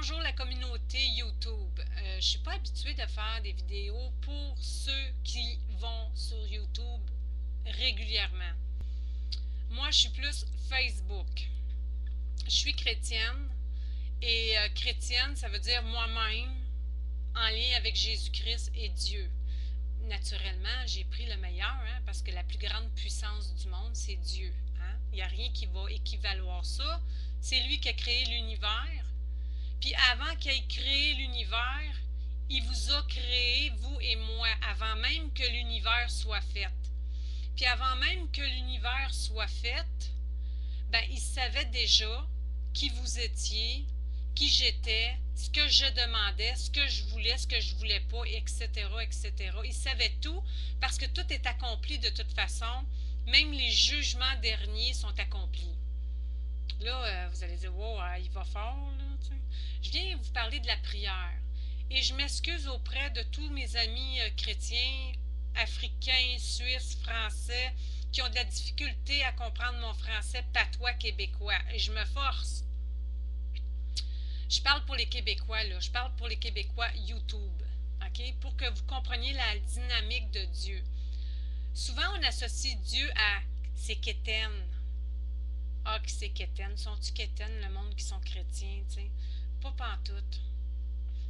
Bonjour la communauté YouTube. Je ne suis pas habituée de faire des vidéos pour ceux qui vont sur YouTube régulièrement. Moi, je suis plus Facebook. Je suis chrétienne et chrétienne, ça veut dire moi-même en lien avec Jésus-Christ et Dieu. Naturellement, j'ai pris le meilleur parce que la plus grande puissance du monde, c'est Dieu. Il n'y a rien qui va équivaloir ça. C'est lui qui a créé l'univers. Puis avant qu'il ait créé l'univers, il vous a créé, vous et moi, avant même que l'univers soit fait. Puis avant même que l'univers soit fait, ben, il savait déjà qui vous étiez, qui j'étais, ce que je demandais, ce que je voulais pas, etc., etc. Il savait tout parce que tout est accompli de toute façon. Même les jugements derniers sont accomplis. Là, vous allez dire, wow, il va fort, là, tu sais. Je viens vous parler de la prière. Et je m'excuse auprès de tous mes amis chrétiens, africains, suisses, français, qui ont de la difficulté à comprendre mon français patois québécois. Et je me force. Je parle pour les Québécois, là. Je parle pour les Québécois YouTube, OK? Pour que vous compreniez la dynamique de Dieu. Souvent, on associe Dieu à ses quétaines. Ah, qui c'est quétaine? Sont-tu quétaines, le monde qui sont chrétiens, tu sais? Pas pantoute.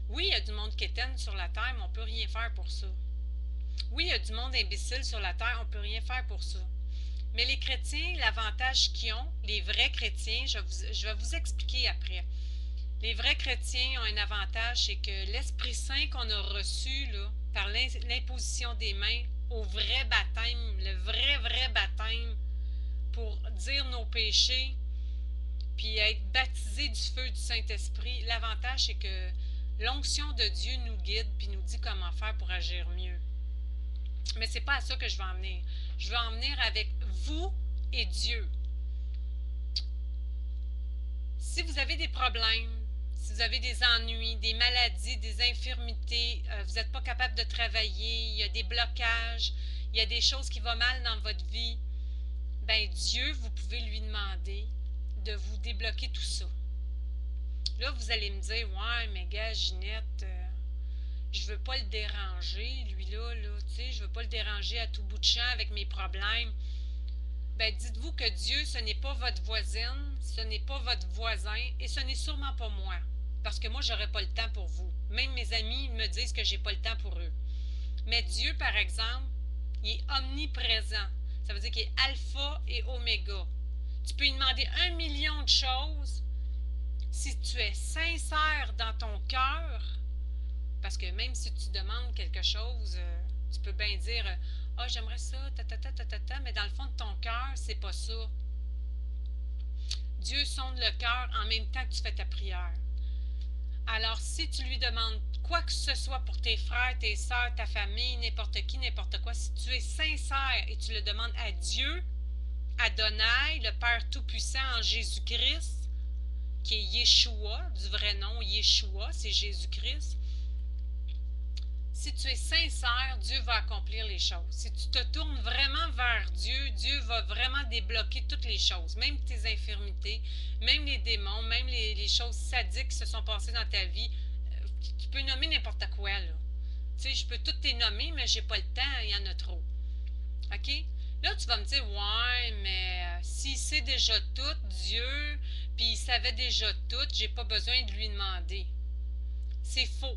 Oui, il y a du monde quétaine sur la terre, mais on peut rien faire pour ça. Oui, il y a du monde imbécile sur la terre, on peut rien faire pour ça. Mais les chrétiens, l'avantage qu'ils ont, les vrais chrétiens, je vais vous expliquer après. Les vrais chrétiens ont un avantage, c'est que l'Esprit Saint qu'on a reçu là, par l'imposition des mains au vrai baptême, le vrai baptême, pour dire nos péchés, puis être baptisé du feu du Saint-Esprit, l'avantage, c'est que l'onction de Dieu nous guide, puis nous dit comment faire pour agir mieux. Mais c'est pas à ça que je vais en venir. Je vais en venir avec vous et Dieu. Si vous avez des problèmes, si vous avez des ennuis, des maladies, des infirmités, vous n'êtes pas capable de travailler, il y a des blocages, il y a des choses qui vont mal dans votre vie, ben Dieu, vous pouvez lui demander de vous débloquer tout ça. Là, vous allez me dire, ouais, mais gars, Ginette, je veux pas le déranger, lui-là, tu sais, je veux pas le déranger à tout bout de champ avec mes problèmes. Ben, dites-vous que Dieu, ce n'est pas votre voisine, ce n'est pas votre voisin, et ce n'est sûrement pas moi. Parce que moi, j'aurais pas le temps pour vous. Même mes amis me disent que j'ai pas le temps pour eux. Mais Dieu, par exemple, il est omniprésent. Ça veut dire qu'il est alpha et oméga. Tu peux lui demander 1 million de choses. Si tu es sincère dans ton cœur, parce que même si tu demandes quelque chose, tu peux bien dire « Ah, j'aimerais ça, mais dans le fond de ton cœur, c'est pas ça. » Dieu sonde le cœur en même temps que tu fais ta prière. Alors, si tu lui demandes quoi que ce soit pour tes frères, tes sœurs, ta famille, n'importe qui, n'importe quoi, si tu es sincère et tu le demandes à Dieu, Adonai, le Père Tout-Puissant en Jésus-Christ, qui est Yeshua, du vrai nom Yeshua, c'est Jésus-Christ. Si tu es sincère, Dieu va accomplir les choses. Si tu te tournes vraiment vers Dieu, Dieu va vraiment débloquer toutes les choses, même tes infirmités, même les démons, même les choses sadiques qui se sont passées dans ta vie. Tu peux nommer n'importe quoi, là. Tu sais, je peux toutes les nommer, mais j'ai pas le temps, il y en a trop. OK? Là, tu vas me dire, ouais, mais s'il sait déjà tout, Dieu, puis il savait déjà tout, j'ai pas besoin de lui demander. C'est faux.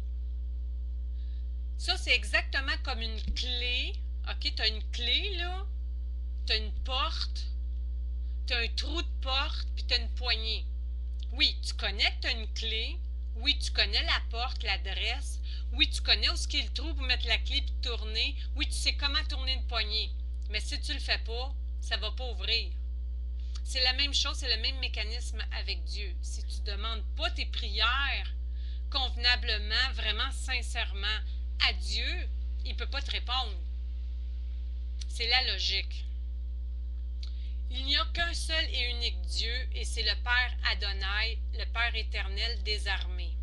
Ça, c'est exactement comme une clé. OK, tu as une clé, là. Tu as une porte. Tu as un trou de porte, puis tu as une poignée. Oui, tu connais que tu as une clé. Oui, tu connais la porte, l'adresse. Oui, tu connais où est le trou pour mettre la clé puis tourner. Oui, tu sais comment tourner une poignée. Mais si tu ne le fais pas, ça ne va pas ouvrir. C'est la même chose, c'est le même mécanisme avec Dieu. Si tu ne demandes pas tes prières convenablement, vraiment sincèrement à Dieu, il ne peut pas te répondre. C'est la logique. Il n'y a qu'un seul et unique Dieu, et c'est le Père Adonai, le Père éternel des armées.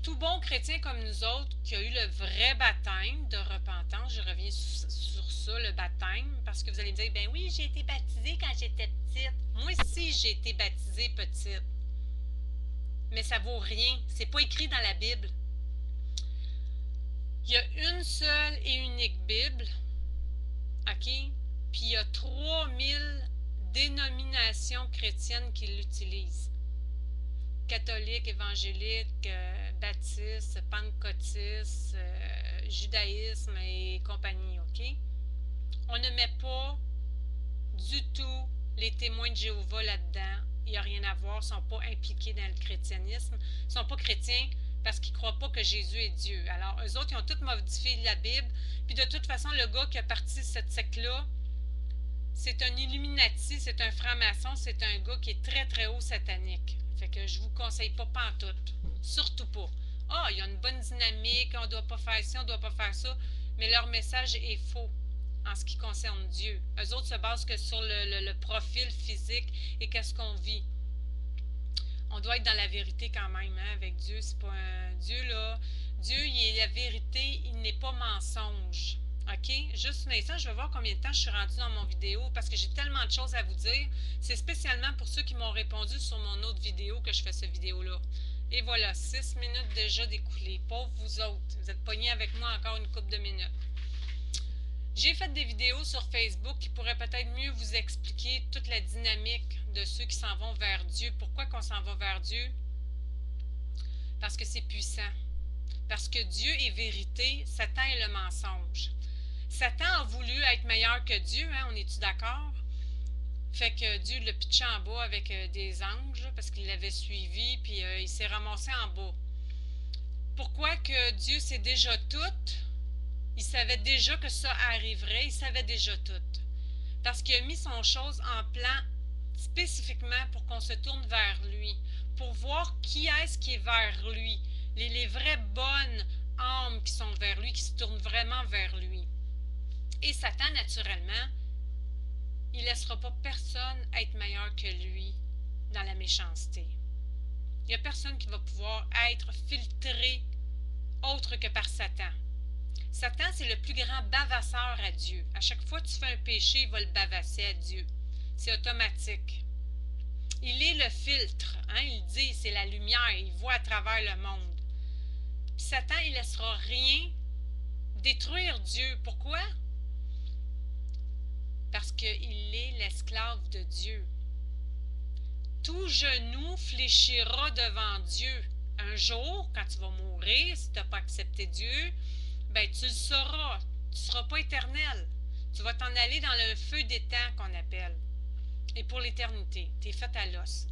Tout bon chrétien comme nous autres qui a eu le vrai baptême de repentance, je reviens sur ça, le baptême, parce que vous allez me dire, ben oui, j'ai été baptisée quand j'étais petite. Moi aussi, j'ai été baptisée petite. mais ça vaut rien. C'est pas écrit dans la Bible. Il y a une seule et unique Bible, OK? Puis il y a 3000 dénominations chrétiennes qui l'utilisent. Catholique, évangélique, baptiste, pentecôtiste, judaïsme et compagnie, OK? On ne met pas du tout les témoins de Jéhovah là-dedans. Il n'y a rien à voir, ils ne sont pas impliqués dans le christianisme. Ils ne sont pas chrétiens parce qu'ils ne croient pas que Jésus est Dieu. Alors, eux autres, ils ont tous modifié la Bible. Puis de toute façon, le gars qui a parti cette secte-là, c'est un Illuminati, c'est un franc-maçon, c'est un gars qui est très très haut satanique. Fait que je vous conseille pas pantoute. Surtout pas. Ah, il y a une bonne dynamique, on doit pas faire ci, on doit pas faire ça, mais leur message est faux en ce qui concerne Dieu. Eux autres se basent que sur le profil physique et qu'est-ce qu'on vit. On doit être dans la vérité quand même, hein, avec Dieu. C'est pas un Dieu là. Dieu, il est la vérité, il n'est pas mensonge. OK? Juste un instant, je vais voir combien de temps je suis rendue dans mon vidéo parce que j'ai tellement de choses à vous dire. C'est spécialement pour ceux qui m'ont répondu sur mon autre vidéo que je fais cette vidéo-là. Et voilà, 6 minutes déjà d'écoulées. Pauvre vous autres. Vous êtes pognés avec moi encore une couple de minutes. J'ai fait des vidéos sur Facebook qui pourraient peut-être mieux vous expliquer toute la dynamique de ceux qui s'en vont vers Dieu. Pourquoi qu'on s'en va vers Dieu? Parce que c'est puissant. Parce que Dieu est vérité, Satan est le mensonge. Satan a voulu être meilleur que Dieu, hein, on est-tu d'accord? Fait que Dieu l'a pitché en bas avec des anges, là, parce qu'il l'avait suivi, puis il s'est ramassé en bas. Pourquoi que Dieu sait déjà tout? Il savait déjà que ça arriverait, il savait déjà tout. Parce qu'il a mis son chose en plan spécifiquement pour qu'on se tourne vers lui, pour voir qui est-ce qui est vers lui, les vraies bonnes âmes qui sont vers lui, qui se tournent vraiment vers lui. Et Satan, naturellement, il ne laissera pas personne être meilleur que lui dans la méchanceté. Il n'y a personne qui va pouvoir être filtré autre que par Satan. Satan, c'est le plus grand bavasseur à Dieu. À chaque fois que tu fais un péché, il va le bavasser à Dieu. C'est automatique. Il est le filtre. Hein? Il dit, c'est la lumière. Il voit à travers le monde. Puis Satan, il ne laissera rien détruire Dieu. Pourquoi? Parce qu'il est l'esclave de Dieu. Tout genou fléchira devant Dieu. Un jour, quand tu vas mourir, si tu n'as pas accepté Dieu, ben tu le sauras. Tu ne seras pas éternel. Tu vas t'en aller dans le feu des temps qu'on appelle. Et pour l'éternité, tu es fait à l'os.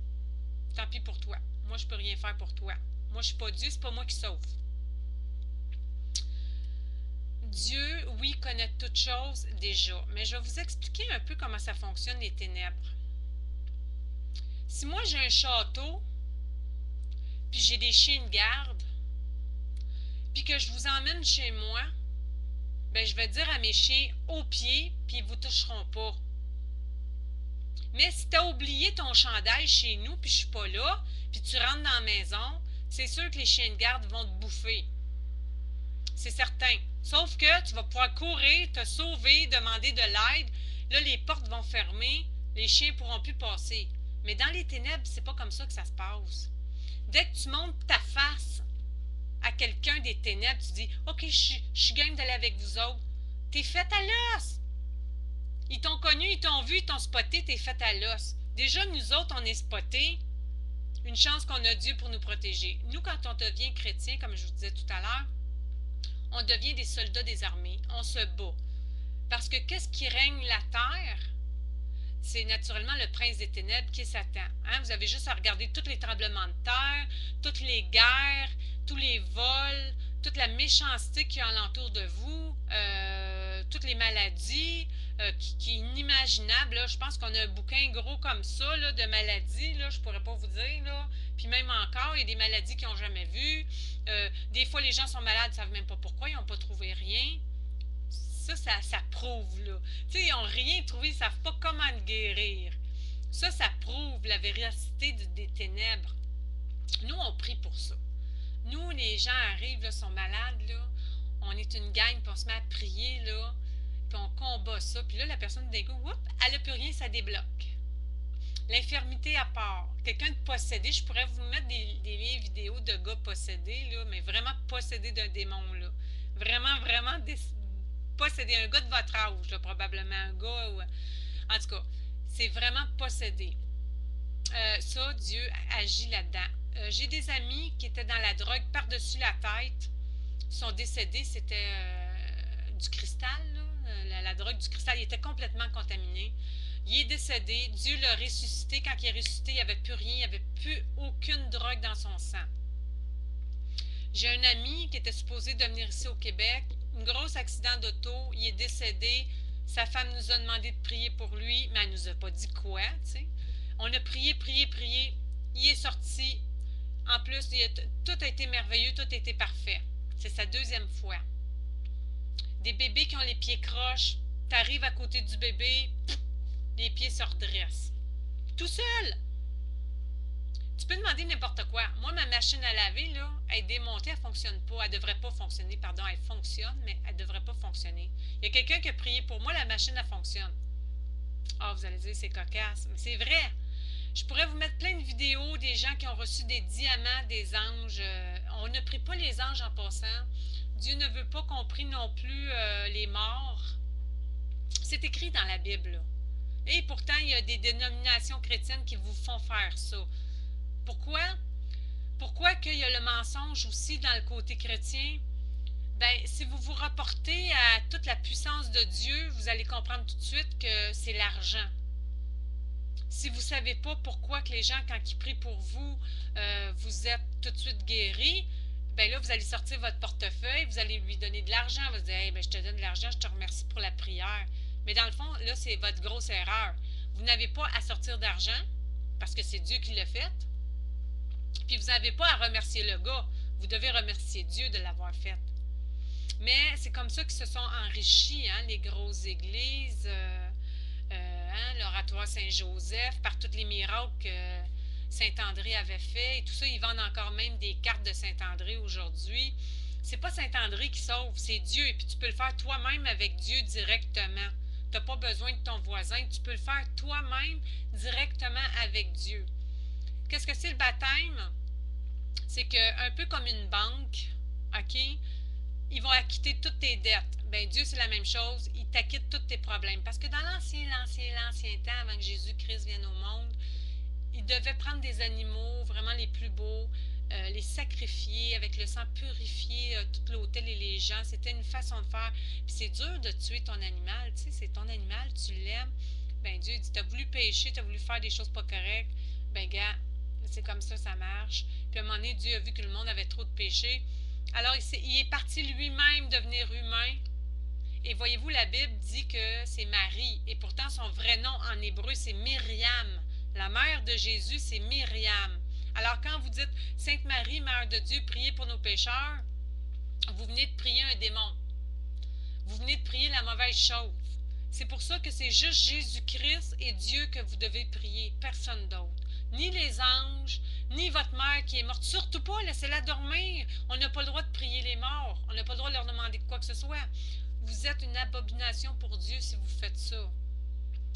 Tant pis pour toi. Moi, je ne peux rien faire pour toi. Moi, je ne suis pas Dieu, c'est pas moi qui sauve. Dieu, oui, connaît toutes choses déjà, mais je vais vous expliquer un peu comment ça fonctionne les ténèbres. Si moi j'ai un château, puis j'ai des chiens de garde, puis que je vous emmène chez moi, ben je vais dire à mes chiens au pied, puis ils ne vous toucheront pas. Mais si tu as oublié ton chandail chez nous, puis je ne suis pas là, puis tu rentres dans la maison, c'est sûr que les chiens de garde vont te bouffer. C'est certain. Sauf que tu vas pouvoir courir, te sauver, demander de l'aide. Là, les portes vont fermer, les chiens ne pourront plus passer. Mais dans les ténèbres, c'est pas comme ça que ça se passe. Dès que tu montes ta face à quelqu'un des ténèbres, tu dis « Ok, je suis game d'aller avec vous autres. » T'es fait à l'os. Ils t'ont connu, ils t'ont vu, ils t'ont spoté, t'es fait à l'os. Déjà, nous autres, on est spotés. Une chance qu'on a Dieu pour nous protéger. Nous, quand on devient chrétien, comme je vous disais tout à l'heure, on devient des soldats des armées. On se bat. Parce que qu'est-ce qui règne la terre? C'est naturellement le prince des ténèbres qui est Satan. Hein? Vous avez juste à regarder tous les tremblements de terre, toutes les guerres, tous les vols, toute la méchanceté qu'il y a alentour de vous, toutes les maladies qui est inimaginable. Là. Je pense qu'on a un bouquin gros comme ça là, de maladies, là, je ne pourrais pas vous dire. Là. Puis même encore, il y a des maladies qu'ils n'ont jamais vues. Des fois, les gens sont malades, ils ne savent même pas pourquoi, ils n'ont pas trouvé rien. Ça prouve, là. Tu sais, ils n'ont rien trouvé, ils ne savent pas comment le guérir. Ça prouve la véracité des ténèbres. Nous, on prie pour ça. Nous, les gens arrivent, là, sont malades, là. On est une gang, puis on se met à prier, là. Puis on combat ça. Puis là, la personne, d'un coup, elle n'a plus rien, ça débloque. L'infirmité à part. Quelqu'un de possédé, je pourrais vous mettre des vidéos de gars possédés, là, mais vraiment possédés d'un démon, là. Vraiment, vraiment possédé. Un gars de votre âge, là, probablement. Un gars, en tout cas, c'est vraiment possédé. Ça, Dieu agit là-dedans. J'ai des amis qui étaient dans la drogue par-dessus la tête, sont décédés, c'était du cristal, là, la drogue du cristal, il était complètement contaminé. Il est décédé, Dieu l'a ressuscité. Quand il est ressuscité, il n'y avait plus rien, il n'y avait plus aucune drogue dans son sang. J'ai un ami qui était supposé de venir ici au Québec, un gros accident d'auto, il est décédé, sa femme nous a demandé de prier pour lui, mais elle nous a pas dit quoi, tu sais. On a prié, prié, prié, il est sorti. En plus, tout a été merveilleux, tout a été parfait. C'est sa deuxième fois. Des bébés qui ont les pieds croches, t'arrives à côté du bébé, les pieds se redressent. Tout seul! Tu peux demander n'importe quoi. Moi, ma machine à laver, là, elle est démontée, elle ne fonctionne pas. Elle ne devrait pas fonctionner, pardon, elle fonctionne, mais elle ne devrait pas fonctionner. Il y a quelqu'un qui a prié pour moi, la machine, elle fonctionne. Ah, vous allez dire, c'est cocasse, mais c'est vrai. Je pourrais vous mettre plein de vidéos des gens qui ont reçu des diamants des anges. On ne prie pas les anges en passant. Dieu ne veut pas qu'on prie non plus les morts. C'est écrit dans la Bible, là. Et pourtant, il y a des dénominations chrétiennes qui vous font faire ça. Pourquoi? Pourquoi qu'il y a le mensonge aussi dans le côté chrétien? Ben, si vous vous rapportez à toute la puissance de Dieu, vous allez comprendre tout de suite que c'est l'argent. Si vous ne savez pas pourquoi que les gens, quand ils prient pour vous, vous êtes tout de suite guéris, ben là, vous allez sortir votre portefeuille, vous allez lui donner de l'argent, vous allez dire, hey, ben, je te donne de l'argent, je te remercie pour la prière. Mais dans le fond, là, c'est votre grosse erreur. Vous n'avez pas à sortir d'argent, parce que c'est Dieu qui l'a fait. Puis vous n'avez pas à remercier le gars. Vous devez remercier Dieu de l'avoir fait. Mais c'est comme ça qu'ils se sont enrichis, hein, les grosses églises, hein, l'oratoire Saint-Joseph, par tous les miracles que Saint-André avait fait. Et tout ça, ils vendent encore même des cartes de Saint-André aujourd'hui. C'est pas Saint-André qui sauve, c'est Dieu. Et puis tu peux le faire toi-même avec Dieu directement. Tu n'as pas besoin de ton voisin. Tu peux le faire toi-même directement avec Dieu. Qu'est-ce que c'est le baptême? C'est que un peu comme une banque, OK? Ils vont acquitter toutes tes dettes. Ben Dieu, c'est la même chose. Il t'acquitte tous tes problèmes. Parce que dans l'ancien temps, avant que Jésus-Christ vienne au monde, il devait prendre des animaux vraiment les plus beaux, les sacrifier, avec le sang purifier tout l'autel et les gens. C'était une façon de faire. Puis c'est dur de tuer ton animal. Tu sais, c'est ton animal, tu l'aimes. Ben Dieu dit, tu as voulu pécher, tu as voulu faire des choses pas correctes. Ben gars, c'est comme ça marche. Puis à un moment donné, Dieu a vu que le monde avait trop de péchés. Alors il est parti lui-même devenir humain. Et voyez-vous, la Bible dit que c'est Marie. Et pourtant, son vrai nom en hébreu, c'est Myriam. La mère de Jésus, c'est Myriam. Alors quand vous dites « Sainte Marie, Mère de Dieu, priez pour nos pécheurs », vous venez de prier un démon. Vous venez de prier la mauvaise chose. C'est pour ça que c'est juste Jésus-Christ et Dieu que vous devez prier, personne d'autre. Ni les anges, ni votre mère qui est morte. Surtout pas, laissez-la dormir. On n'a pas le droit de prier les morts. On n'a pas le droit de leur demander quoi que ce soit. Vous êtes une abomination pour Dieu si vous faites ça.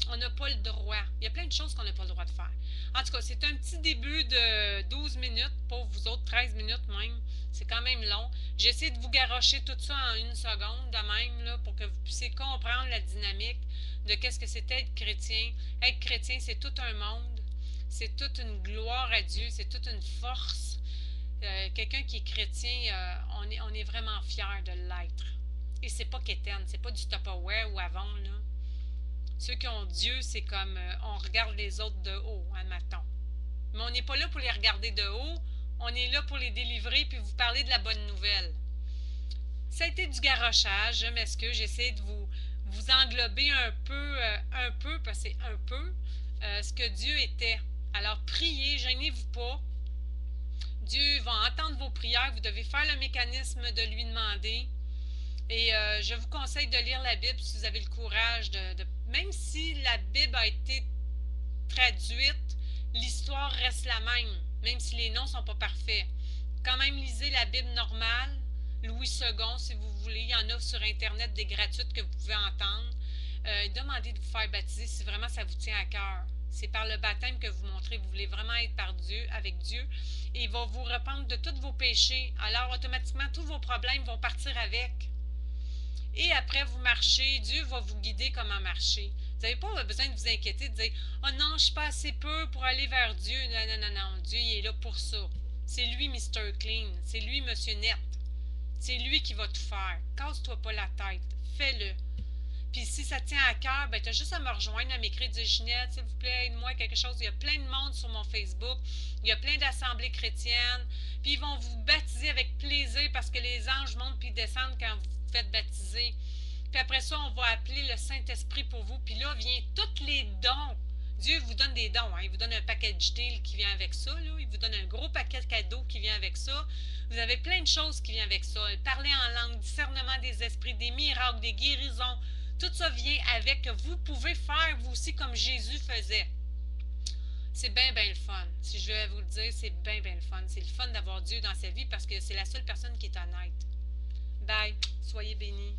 On n'a pas le droit. Il y a plein de choses qu'on n'a pas le droit de faire. En tout cas, c'est un petit début de 12 minutes, pour vous autres, 13 minutes même. C'est quand même long. J'essaie de vous garrocher tout ça en une seconde, de même, là, pour que vous puissiez comprendre la dynamique de qu'est-ce que c'est être chrétien. Être chrétien, c'est tout un monde. C'est toute une gloire à Dieu. C'est toute une force. Quelqu'un qui est chrétien, on est vraiment fiers de l'être. Et c'est pas quétaine, c'est pas du Tupperware ou avant, là. Ceux qui ont Dieu, c'est comme on regarde les autres de haut, admettons. Mais on n'est pas là pour les regarder de haut, on est là pour les délivrer puis vous parler de la bonne nouvelle. Ça a été du garochage, je m'excuse, j'essaie de vous englober un peu, parce que c'est un peu, ce que Dieu était. Alors priez, gênez-vous pas. Dieu va entendre vos prières, vous devez faire le mécanisme de lui demander. Et je vous conseille de lire la Bible si vous avez le courage même si la Bible a été traduite, l'histoire reste la même si les noms ne sont pas parfaits. Quand même, lisez la Bible normale, Louis II, si vous voulez. Il y en a sur Internet des gratuites que vous pouvez entendre. Demandez de vous faire baptiser si vraiment ça vous tient à cœur. C'est par le baptême que vous montrez que vous voulez vraiment être par Dieu, avec Dieu. Et il va vous rependre de tous vos péchés. Alors, automatiquement, tous vos problèmes vont partir avec. Et après, vous marchez, Dieu va vous guider comment marcher. Vous n'avez pas besoin de vous inquiéter, de dire « Oh non, je suis pas assez peu pour aller vers Dieu. » Non, non, non, non. Dieu, il est là pour ça. C'est lui, Mr. Clean. C'est lui, Monsieur Net. C'est lui qui va tout faire. Casse-toi pas la tête. Fais-le. Puis si ça te tient à cœur, ben tu as juste à me rejoindre, à m'écrire, dire Ginette, s'il vous plaît, aide-moi quelque chose. Il y a plein de monde sur mon Facebook. Il y a plein d'assemblées chrétiennes. Puis ils vont vous baptiser avec plaisir parce que les anges montent puis descendent quand vous vous faites baptiser. Puis après ça, on va appeler le Saint-Esprit pour vous. Puis là, vient tous les dons. Dieu vous donne des dons. Hein. Il vous donne un package deal qui vient avec ça. Là. Il vous donne un gros paquet de cadeaux qui vient avec ça. Vous avez plein de choses qui viennent avec ça. Parler en langue, discernement des esprits, des miracles, des guérisons. Tout ça vient avec que vous pouvez faire vous aussi comme Jésus faisait. C'est bien, bien le fun. Si je vais vous le dire, c'est bien, bien le fun. C'est le fun d'avoir Dieu dans sa vie parce que c'est la seule personne qui est honnête. Bye. Soyez bénis.